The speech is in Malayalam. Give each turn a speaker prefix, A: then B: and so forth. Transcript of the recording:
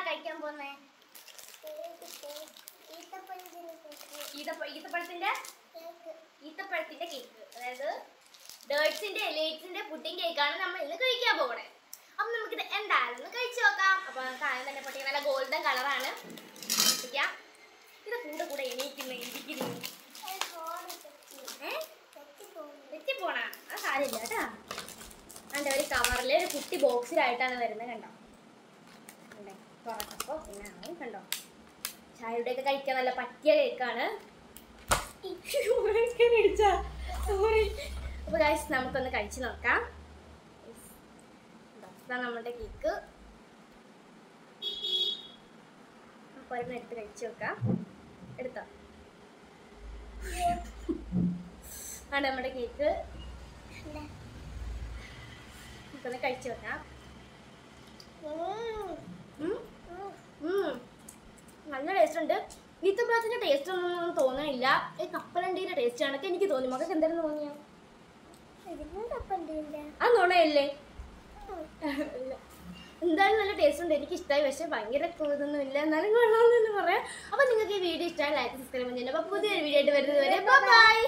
A: കഴിക്കാൻ പോകുന്നേ? ഈത്തപ്പഴത്തിന്റെ കേക്ക്, അതായത് ഡേറ്റ്സിന്റെ എലൈറ്റ്സിന്റെ പുഡിംഗ് കേക്കാണ് നമ്മൾ ഇന്ന് കഴിക്കാൻ പോകണേ. അപ്പൊ നമുക്കിത് എന്തായാലും ഒന്ന് കഴിച്ചു നോക്കാം. അപ്പൊ കായം തന്നെ പൊട്ടിക്ക, നല്ല ഗോൾഡൻ കളറാണ്. ഇത് കൂടെ കൂടെ എണീക്കുന്നു തെറ്റിപ്പോണ ആ കാര്യമില്ല കേട്ടാ. അതിൻ്റെ ഒരു കവറിൽ ഒരു കുട്ടി ബോക്സിലായിട്ടാണ് വരുന്നത്, കണ്ടോ? തുറക്കപ്പോ പിന്നെ കണ്ടോ, ചായയുടെ ഒക്കെ കഴിക്കാൻ നല്ല പറ്റിയ കേക്കാണ്. അപ്പൊ ഗൈസ് നമുക്കൊന്ന് കഴിച്ചു നോക്കാം. നമ്മുടെ കേക്ക് ഒരെണ്ണം എടുത്ത് കഴിച്ചു നോക്കാം. എടുത്തോ? ആണ് നമ്മുടെ കേക്ക്. നമുക്കൊന്ന് കഴിച്ചു നോക്കാം. നല്ല ടേസ്റ്റ് ഉണ്ട്. ഈത്തപ്പഴത്തിന്റെ ടേസ്റ്റ് ഒന്നും തോന്നുന്നില്ല. ഈ കപ്പലണ്ടിയുടെ ടേസ്റ്റ് ആണൊക്കെ എനിക്ക് തോന്നി. മകൾക്ക് എന്തായാലും തോന്നിയ അത് നുണയല്ലേ? എന്തായാലും നല്ല ടേസ്റ്റ് ഉണ്ട്, എനിക്ക് ഇഷ്ടമായി. പക്ഷെ ഭയങ്കര ഇതൊന്നും ഇല്ല, എന്നാലും കൊള്ളാമെന്ന് പറയാം. അപ്പൊ നിങ്ങൾക്ക് ഈ വീഡിയോ ഇഷ്ടമായി ലൈക്ക് സബ്സ്ക്രൈബ് ചെയ്യുന്നത്. അപ്പൊ പുതിയൊരു വീഡിയോ ആയിട്ട് വരുന്നത് വരെ ബൈ.